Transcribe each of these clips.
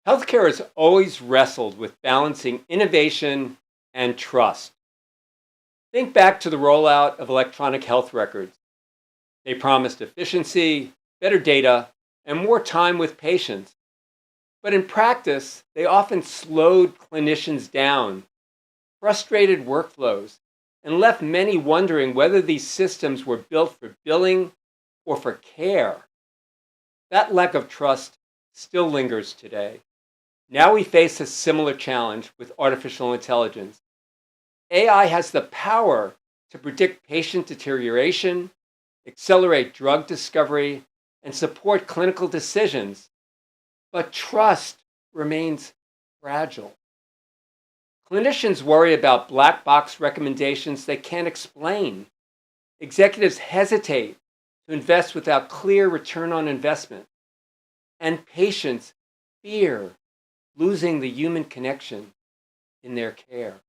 Healthcare has always wrestled with balancing innovation and trust. Think back to the rollout of electronic health records. They promised efficiency, better data, and more time with patients. But in practice, they often slowed clinicians down, frustrated workflows, and left many wondering whether these systems were built for billing or for care. That lack of trust still lingers today. Now we face a similar challenge with artificial intelligence. AI has the power to predict patient deterioration, accelerate drug discovery, and support clinical decisions. But trust remains fragile. Clinicians worry about black box recommendations they can't explain. Executives hesitate to invest without clear return on investment. And patients fear losing the human connection in their care.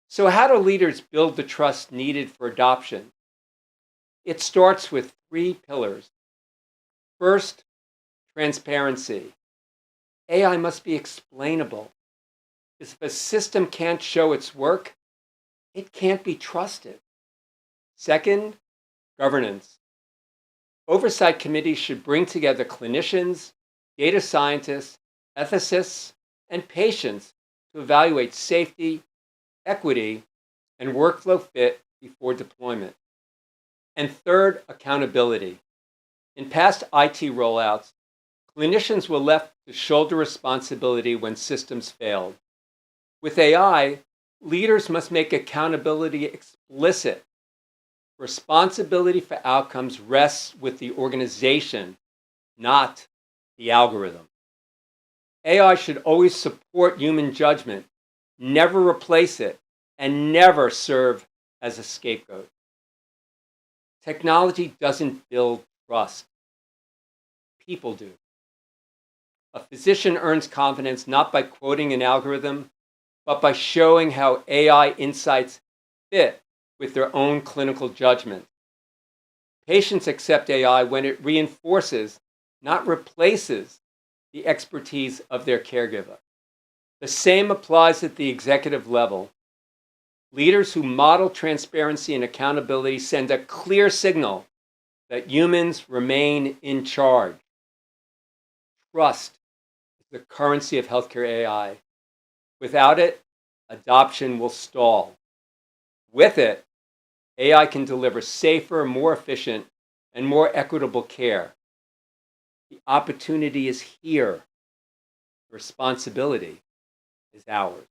So, how do leaders build the trust needed for adoption? It starts with three pillars. First, transparency. AI must be explainable. If a system can't show its work, it can't be trusted. Second, governance. Oversight committees should bring together clinicians, data scientists, ethicists, and patients to evaluate safety, equity, and workflow fit before deployment. And third, accountability. In past IT rollouts, clinicians were left to shoulder responsibility when systems failed. With AI, leaders must make accountability explicit. Responsibility for outcomes rests with the organization, not the algorithm. AI should always support human judgment, never replace it, and never serve as a scapegoat. Technology doesn't build trust. People do. A physician earns confidence not by quoting an algorithm, but by showing how AI insights fit with their own clinical judgment. Patients accept AI when it reinforces, not replaces, the expertise of their caregiver. The same applies at the executive level. Leaders who model transparency and accountability send a clear signal that humans remain in charge. Trust is the currency of healthcare AI. Without it, adoption will stall. With it, AI can deliver safer, more efficient, and more equitable care. The opportunity is here. The responsibility is ours.